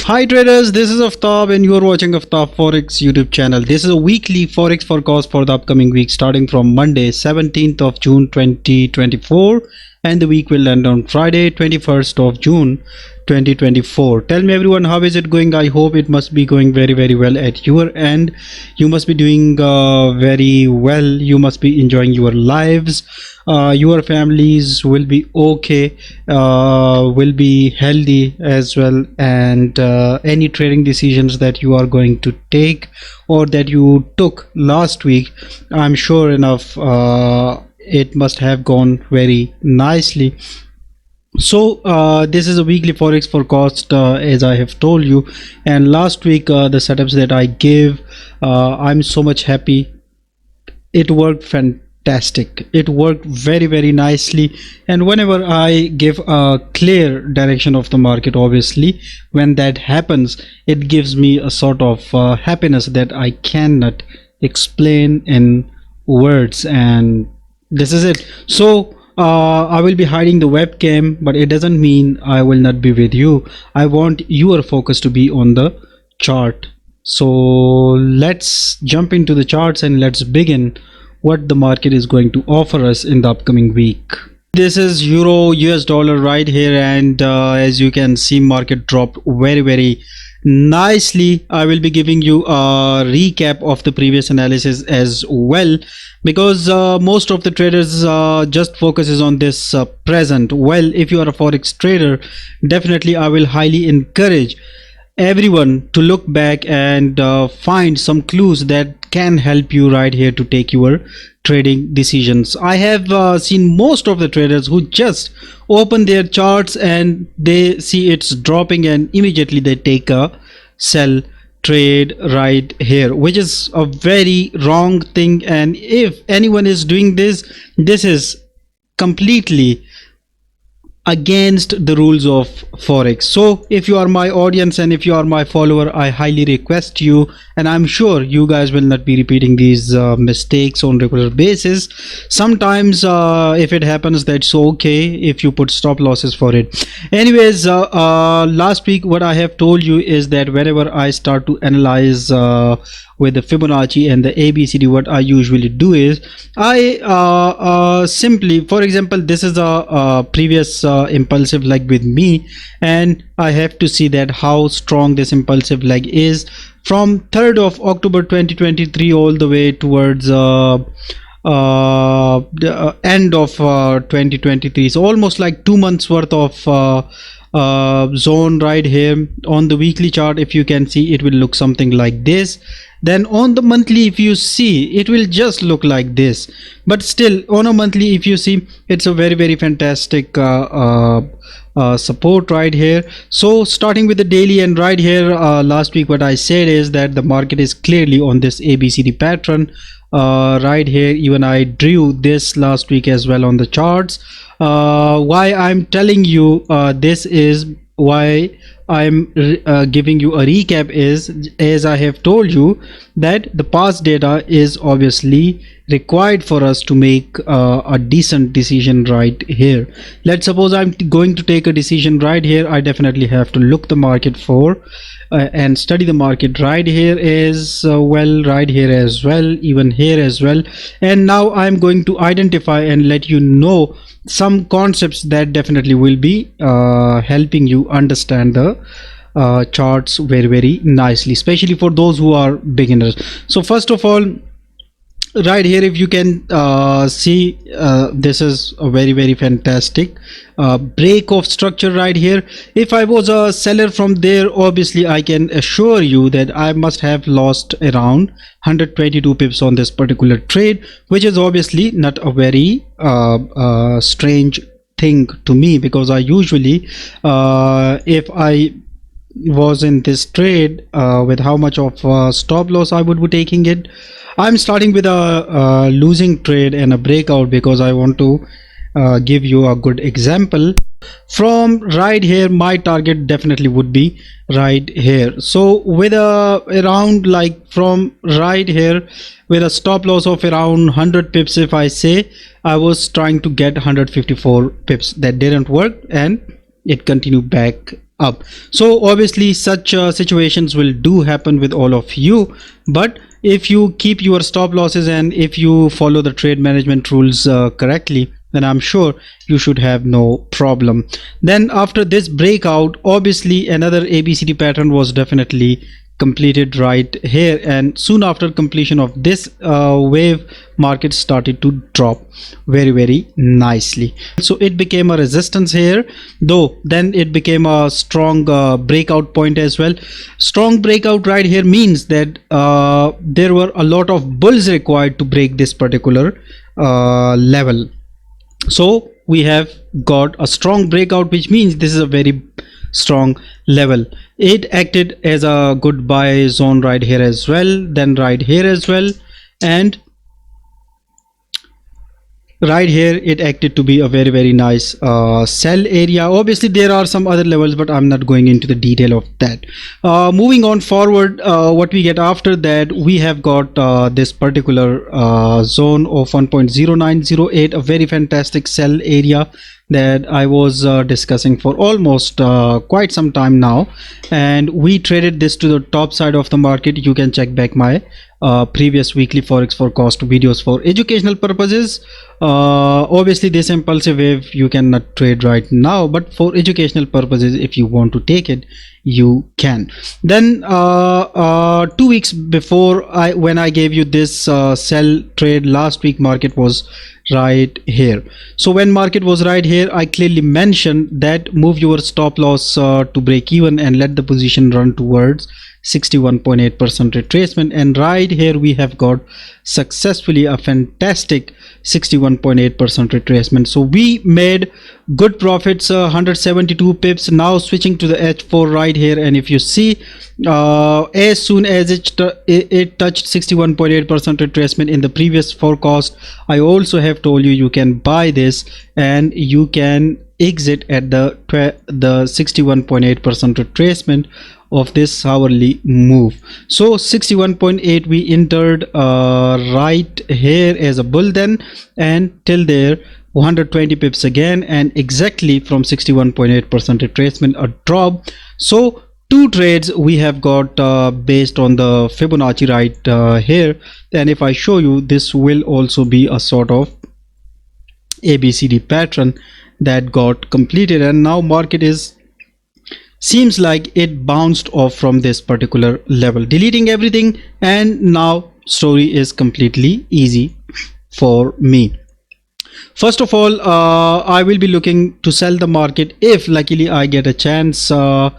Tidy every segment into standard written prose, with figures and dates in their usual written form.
Hi traders, this is Aftab and you are watching Aftab Forex YouTube channel. This is a weekly Forex forecast for the upcoming week starting from Monday 17th of June 2024 and the week will end on Friday 21st of June 2024. Tell me everyone, how is it going? I hope it must be going very well at your end. You must be doing very well. You must be enjoying your lives. Your families will be okay, will be healthy as well, and any trading decisions that you are going to take or that you took last week, I'm sure enough it must have gone very nicely. So this is a weekly forex forecast, as I have told you, and last week the setups that I gave, I'm so much happy. It worked fantastic. It worked very nicely, and whenever I give a clear direction of the market, obviously when that happens, it gives me a sort of happiness that I cannot explain in words, and this is it. So I will be hiding the webcam, but it doesn't mean I will not be with you. I want your focus to be on the chart. So let's jump into the charts and let's begin what the market is going to offer us in the upcoming week. This is euro US dollar right here, and as you can see, market dropped very nicely. I will be giving you a recap of the previous analysis as well, because most of the traders just focuses on this present. Well, if you are a forex trader, definitely I will highly encourage everyone to look back and find some clues that can help you right here to take your trading decisions. I have seen most of the traders who just open their charts and they see it's dropping and immediately they take a sell trade right here, which is a very wrong thing. And if anyone is doing this, this is completely against the rules of forex. So if you are my audience and if you are my follower, I highly request you, and I'm sure you guys will not be repeating these mistakes on regular basis. Sometimes if it happens, that's okay if you put stop losses for it. Anyways, last week what I have told you is that whenever I start to analyze with the Fibonacci and the ABCD, what I usually do is I simply, for example, this is a previous impulsive leg with me, and I have to see that how strong this impulsive leg is from 3rd of October 2023 all the way towards the end of 2023. So almost like 2 months worth of zone right here. On the weekly chart, if you can see, it will look something like this. Then on the monthly, if you see, it will just look like this. But still, on a monthly, if you see, it's a very fantastic support right here. So starting with the daily, and right here last week what I said is that the market is clearly on this ABCD pattern right here. Even I drew this last week as well on the charts. Why I'm telling you this is why I'm giving you a recap is, as I have told you, that the past data is obviously required for us to make a decent decision right here. Let's suppose I'm going to take a decision right here. I definitely have to look the market for and study the market right here as well, right here as well, even here as well. And now I'm going to identify and let you know some concepts that definitely will be helping you understand the charts very nicely, especially for those who are beginners. So first of all, right here, if you can see, this is a very fantastic break of structure right here. If I was a seller from there, obviously I can assure you that I must have lost around 122 pips on this particular trade, which is obviously not a very strange thing to me, because I usually if I was in this trade with how much of stop loss I would be taking it, I'm starting with a losing trade and a breakout, because I want to give you a good example. From right here, my target definitely would be right here. So with a around like from right here with a stop loss of around 100 pips, if I say, I was trying to get 154 pips. That didn't work and it continued back up. So obviously such situations will do happen with all of you, but if you keep your stop losses and if you follow the trade management rules correctly, then I'm sure you should have no problem. Then after this breakout, obviously another ABCD pattern was definitely completed right here, and soon after completion of this wave, market started to drop very nicely. So it became a resistance here, though then it became a strong breakout point as well. Strong breakout right here means that there were a lot of bulls required to break this particular level. So we have got a strong breakout, which means this is a very strong level. It acted as a good buy zone right here as well, then right here as well, and right here it acted to be a very nice sell area. Obviously there are some other levels, but I'm not going into the detail of that. Moving on forward, what we get after that, we have got this particular zone of 1.0908, a very fantastic sell area that I was discussing for almost quite some time now, and we traded this to the top side of the market. You can check back my previous weekly forex forecast videos for educational purposes. Obviously this impulsive wave you cannot trade right now, but for educational purposes, if you want to take it, you can. Then 2 weeks before, when I gave you this sell trade last week, market was right here. So when market was right here, I clearly mentioned that move your stop loss to break even and let the position run towards 61.8% retracement, and right here we have got successfully a fantastic 61.8% retracement. So we made good profits, 172 pips. Now switching to the H4 right here, and if you see, as soon as it touched 61.8% retracement in the previous forecast, I also have told you you can buy this and you can exit at the 61.8% retracement of this hourly move. So 61.8 we entered right here as a bull then, and till there 120 pips again, and exactly from 61.8% retracement a drop. So two trades we have got based on the Fibonacci right here, and if I show you, this will also be a sort of ABCD pattern that got completed, and now market seems like it bounced off from this particular level, deleting everything, and now story is completely easy for me. First of all, I will be looking to sell the market if luckily I get a chance at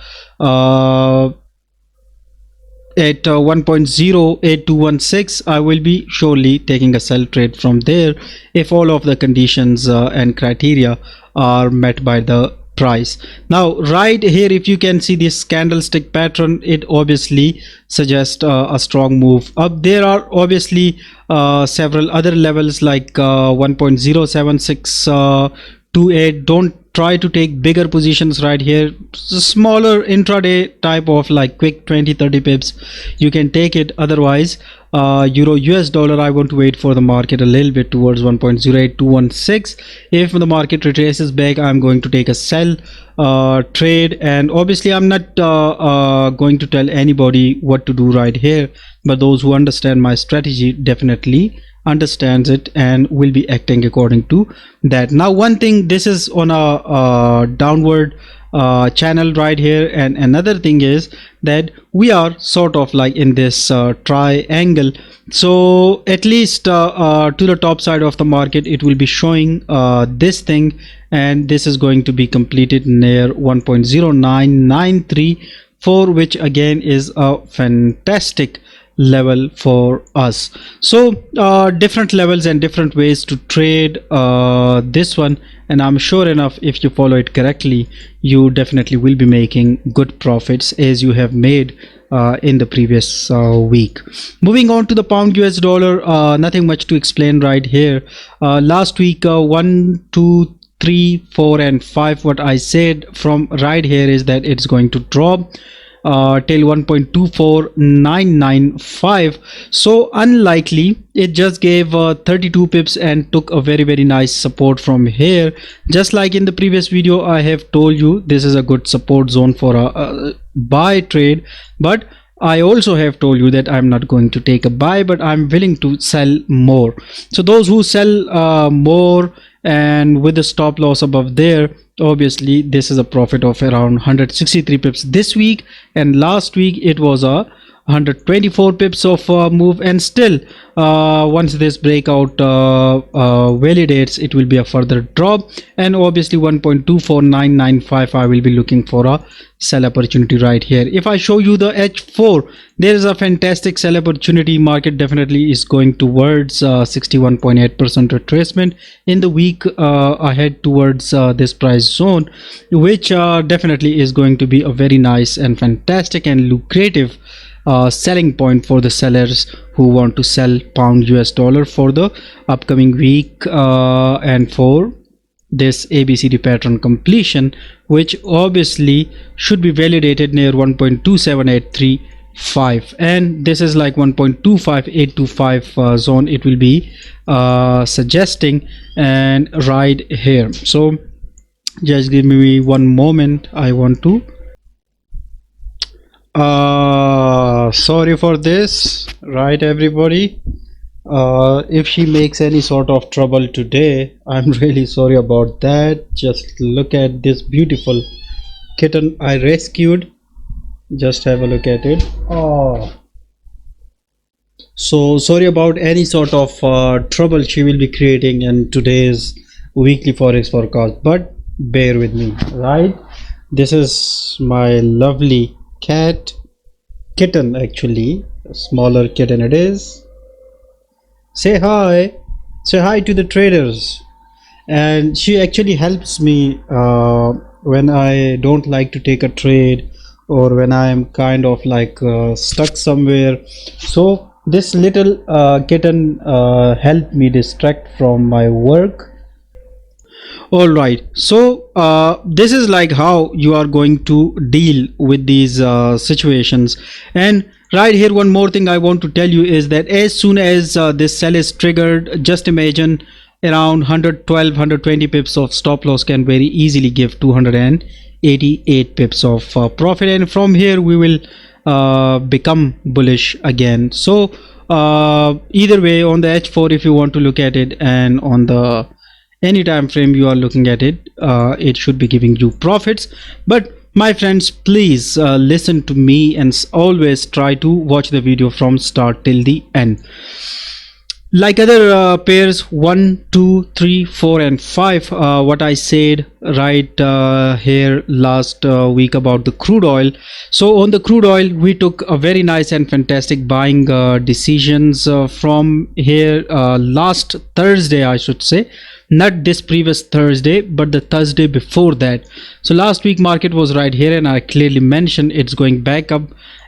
1.08216. I will be surely taking a sell trade from there if all of the conditions and criteria are met by the price. Now right here, if you can see this candlestick pattern, it obviously suggests a strong move up. There are obviously several other levels like 1.07628. Don't try to take bigger positions right here. Smaller intraday type of like quick 20-30 pips, you can take it. Otherwise euro US dollar, I want to wait for the market a little bit towards 1.08216. if the market retraces back, I'm going to take a sell trade. And obviously I'm not going to tell anybody what to do right here, but those who understand my strategy definitely understands it and will be acting according to that. Now one thing, this is on a downward channel right here, and another thing is that we are sort of like in this triangle. So at least to the top side of the market, it will be showing this thing, and this is going to be completed near 1.09934, which again is a fantastic level for us. So different levels and different ways to trade this one, and I'm sure enough if you follow it correctly, you definitely will be making good profits as you have made in the previous week. Moving on to the pound US dollar, nothing much to explain right here. Last week 1, 2, 3, 4 and 5, what I said from right here is that it's going to drop. till 1.24995. so unlikely. It just gave 32 pips and took a very nice support from here. Just like in the previous video, I have told you this is a good support zone for a buy trade, but I also have told you that I'm not going to take a buy, but I'm willing to sell more. So those who sell more and with the stop loss above there, obviously this is a profit of around 163 pips this week, and last week it was a 124 pips of move, and still once this breakout validates, it will be a further drop, and obviously 1.24995 I will be looking for a sell opportunity right here. If I show you the H4, there is a fantastic sell opportunity. Market definitely is going towards 61.8% retracement in the week ahead towards this price zone, which definitely is going to be a very nice and fantastic and lucrative selling point for the sellers who want to sell pound US dollar for the upcoming week and for this ABCD pattern completion, which obviously should be validated near 1.27835, and this is like 1.25825 zone it will be suggesting, and right here. So just give me one moment, I want to sorry for this, right everybody. If she makes any sort of trouble today, I'm really sorry about that. Just look at this beautiful kitten I rescued. Just have a look at it. Oh, so sorry about any sort of trouble she will be creating in today's weekly forex forecast, but bear with me, right? This is my lovely kitten, actually a smaller kitten it is. Say hi to the traders. And she actually helps me when I don't like to take a trade, or when I am kind of like stuck somewhere. So this little kitten helped me distract from my work. All right, so this is like how you are going to deal with these situations. And right here, one more thing I want to tell you is that as soon as this sell is triggered, just imagine around 112 120 pips of stop loss can very easily give 288 pips of profit, and from here we will become bullish again. So either way, on the H4 if you want to look at it, and on the any time frame you are looking at it, it should be giving you profits. But my friends, please listen to me and always try to watch the video from start till the end. Like other pairs 1, 2, 3, 4 and 5, what I said right here last week about the crude oil. So on the crude oil, we took a very nice and fantastic buying decisions from here last Thursday, I should say. Not this previous Thursday, but the Thursday before that. So last week market was right here, and I clearly mentioned it's going back up,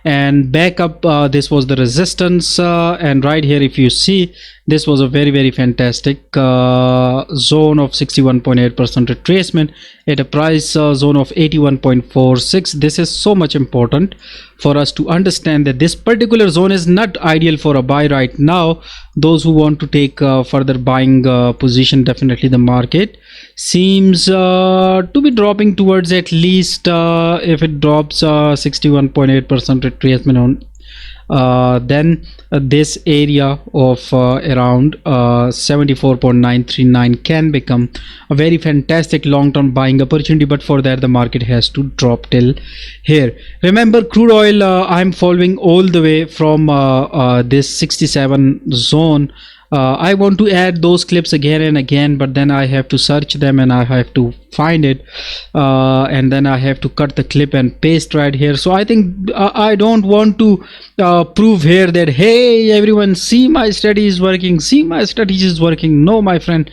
and back up this was the resistance, and right here if you see, this was a very fantastic zone of 61.8% retracement at a price zone of 81.46. This is so much important for us to understand that this particular zone is not ideal for a buy right now. Those who want to take further buying position, definitely the market seems to be dropping towards at least if it drops 61.8% retracement on then this area of around 74.939 can become a very fantastic long-term buying opportunity, but for that the market has to drop till here. Remember, crude oil I'm following all the way from this 67 zone. I want to add those clips again and again, but then I have to search them and I have to find it, and then I have to cut the clip and paste right here. So I think I don't want to prove here that hey everyone, see my strategy is working, see my strategy is working. No my friend,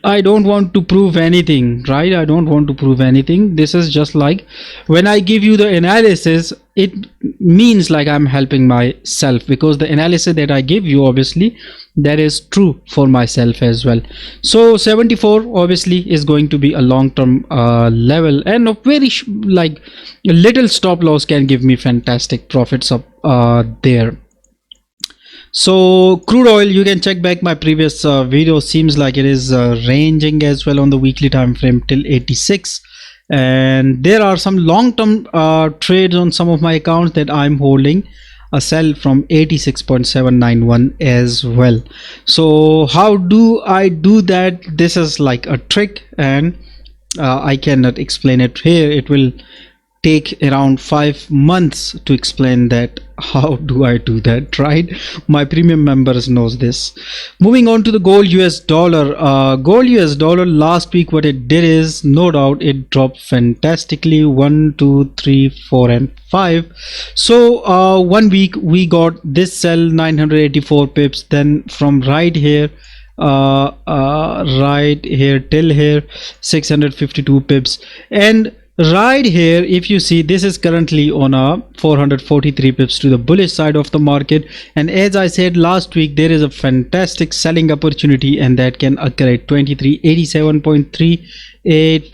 I don't want to prove anything, right? I don't want to prove anything. This is just like when I give you the analysis, it means like I'm helping myself, because the analysis that I give you, obviously that is true for myself as well. So 74 obviously is going to be a long-term level, and a very like a little stop loss can give me fantastic profits up there. So crude oil, you can check back my previous video. Seems like it is ranging as well on the weekly time frame till 86, and there are some long-term trades on some of my accounts that I'm holding a sell from 86.791 as well. So how do I do that? This is like a trick, and I cannot explain it here. It will take around 5 months to explain that. How do I do that, right? My premium members knows this. Moving on to the gold US dollar. Gold US dollar, last week what it did is, no doubt it dropped fantastically, 1 2 3 4 and 5. So 1 week we got this sell 984 pips, then from right here till here 652 pips, and right here if you see, this is currently on a 443 pips to the bullish side of the market. And as I said last week, there is a fantastic selling opportunity, and that can occur at 2387.38. It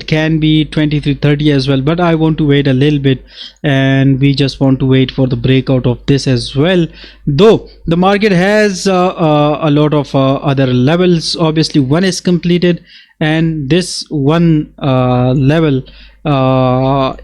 can be 2330 as well, but I want to wait a little bit, and we just want to wait for the breakout of this as well. Though the market has a lot of other levels. Obviously one is completed, and this one level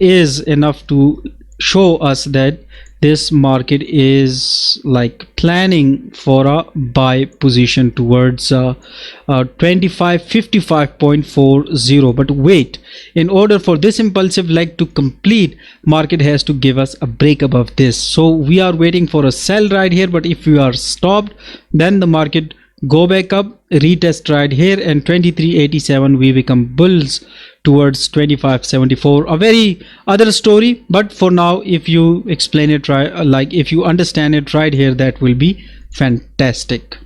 is enough to show us that this market is like planning for a buy position towards 2555.40. But wait, in order for this impulsive leg to complete, market has to give us a break above this. So we are waiting for a sell right here, but if we are stopped, then the market go back up, retest right here, and 2387 we become bulls towards 2574. A very other story, but for now if you explain it right, like if you understand it right here, that will be fantastic.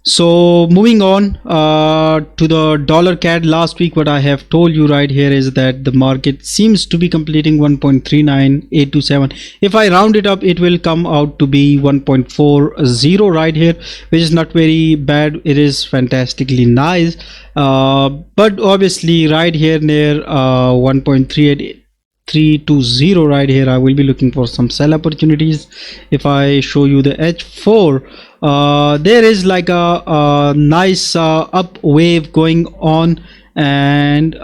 So moving on to the dollar CAD. Last week what I have told you right here is that the market seems to be completing 1.39827. If I round it up, it will come out to be 1.40 right here, which is not very bad. It is fantastically nice, but obviously right here near 1.38320 right here, I will be looking for some sell opportunities. If I show you the H4, there is like a nice up wave going on, and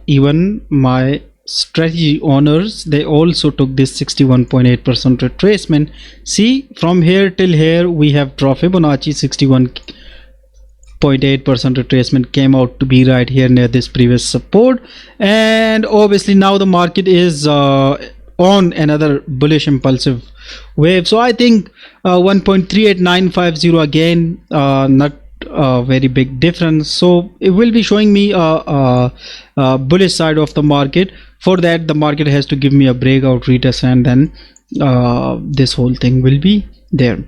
even my strategy owners, they also took this 61.8% retracement. See, from here till here we have draw Fibonacci. 61.8% retracement came out to be right here near this previous support, and obviously now the market is on another bullish impulsive wave. So I think 1.38950 again, not a very big difference. So it will be showing me a bullish side of the market. For that, the market has to give me a breakout retest, and then this whole thing will be there.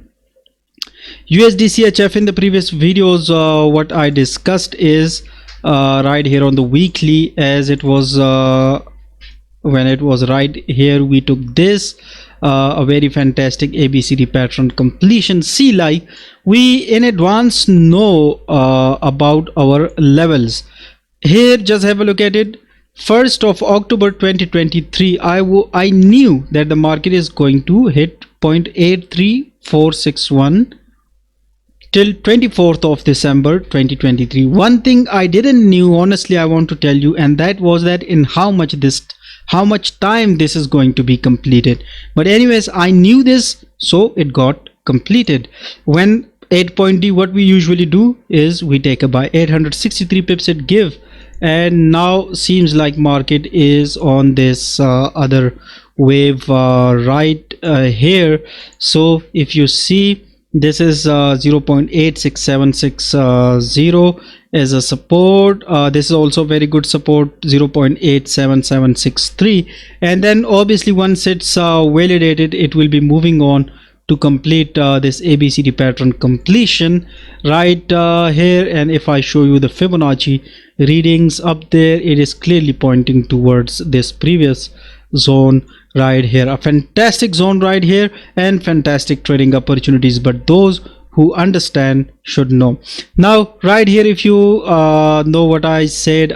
USDCHF, in the previous videos what I discussed is right here on the weekly, as it was when it was right here, we took this a very fantastic ABCD pattern completion. See, like we in advance know about our levels. Here just have a look at it. 1st of October 2023, I knew that the market is going to hit 0.83461 till 24th of December 2023. One thing I didn't knew, honestly, I want to tell you, and that was that in how much time this is going to be completed. But anyways, I knew this, so it got completed. When 8.D, what we usually do is we take a buy. 863 pips it give, and now seems like market is on this other wave right here. So if you see, this is 0.86760 as a support. This is also very good support, 0.87763, and then obviously once it's validated, it will be moving on to complete this ABCD pattern completion right here. And if I show you the Fibonacci readings up there, it is clearly pointing towards this previous zone right here, a fantastic zone right here, and fantastic trading opportunities, but those who understand should know. Now right here, if you know what I said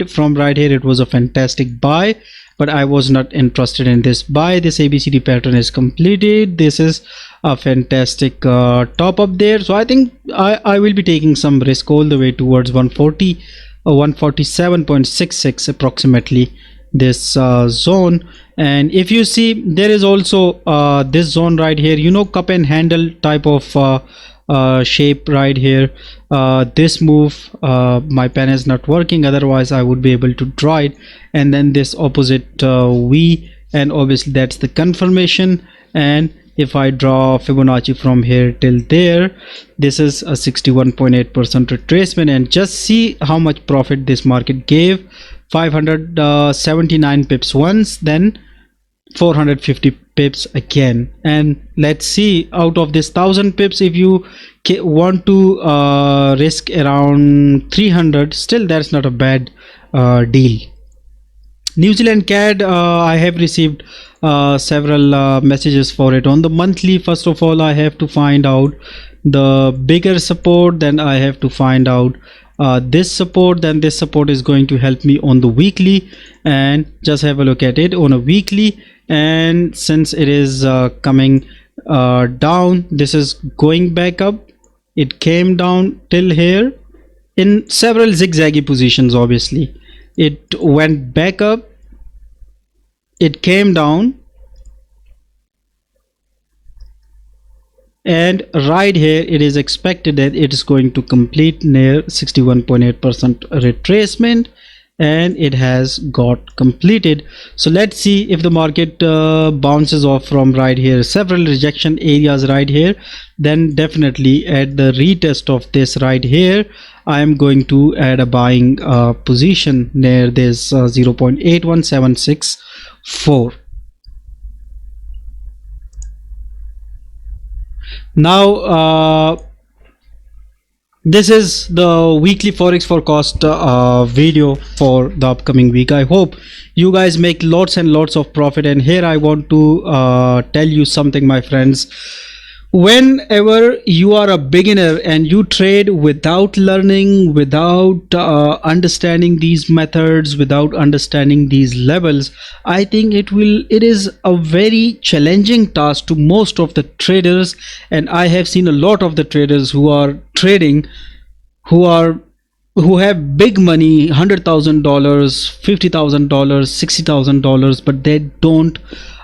from right here, it was a fantastic buy, but I was not interested in this buy. This ABCD pattern is completed. This is a fantastic top up there, so I think I will be taking some risk all the way towards 140 147.66 approximately, this zone. And if you see, there is also this zone right here, you know, cup and handle type of shape right here. This move, my pen is not working, otherwise I would be able to draw it. And then this opposite V, and obviously that's the confirmation. And if I draw Fibonacci from here till there, this is a 61.8% retracement. And just see how much profit this market gave. 579 pips once, then 450 pips again. And let's see, out of this 1000 pips, if you want to risk around 300, still that's not a bad deal. New Zealand CAD, I have received several messages for it. On the monthly, first of all, I have to find out the bigger support, then I have to find out this support, then this support is going to help me on the weekly. And just have a look at it on a weekly. And since it is coming down, this is going back up. It came down till here in several zigzaggy positions. Obviously it went back up, it came down, and right here it is expected that it is going to complete near 61.8% retracement, and it has got completed. So let's see if the market bounces off from right here, several rejection areas right here, then definitely at the retest of this right here, I am going to add a buying position near this 0.81764. Now this is the weekly forex forecast video for the upcoming week. I hope you guys make lots and lots of profit. And here I want to tell you something, my friends. Whenever you are a beginner and you trade without learning, without understanding these methods, without understanding these levels, I think it is a very challenging task to most of the traders. And I have seen a lot of the traders who are trading, who have big money, $100,000, $50,000, $60,000, but they don't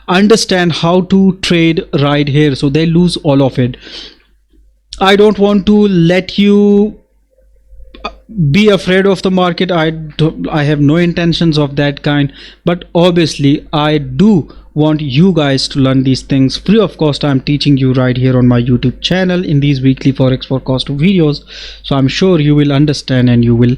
understand how to trade right here, so they lose all of it. I don't want to let you be afraid of the market. I have no intentions of that kind, but obviously I do want you guys to learn these things free of cost. I'm teaching you right here on my YouTube channel in these weekly forex forecast videos, so I'm sure you will understand and you will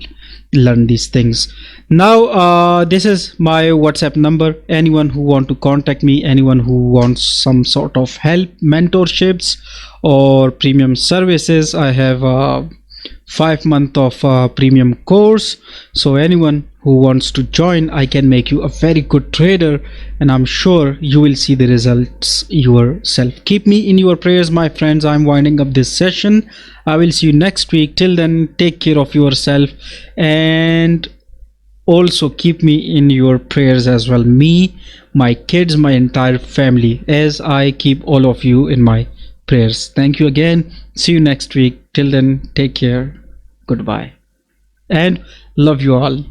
learn these things. Now this is my WhatsApp number. Anyone who want to contact me, anyone who wants some sort of help, mentorships or premium services, I have 5 months of premium course. So anyone who wants to join, I can make you a very good trader, and I'm sure you will see the results yourself. Keep me in your prayers, my friends. I'm winding up this session. I will see you next week. Till then, take care of yourself, and also keep me in your prayers as well, me, my kids, my entire family, as I keep all of you in my prayers. Thank you again. See you next week. Till then, take care. Goodbye and love you all.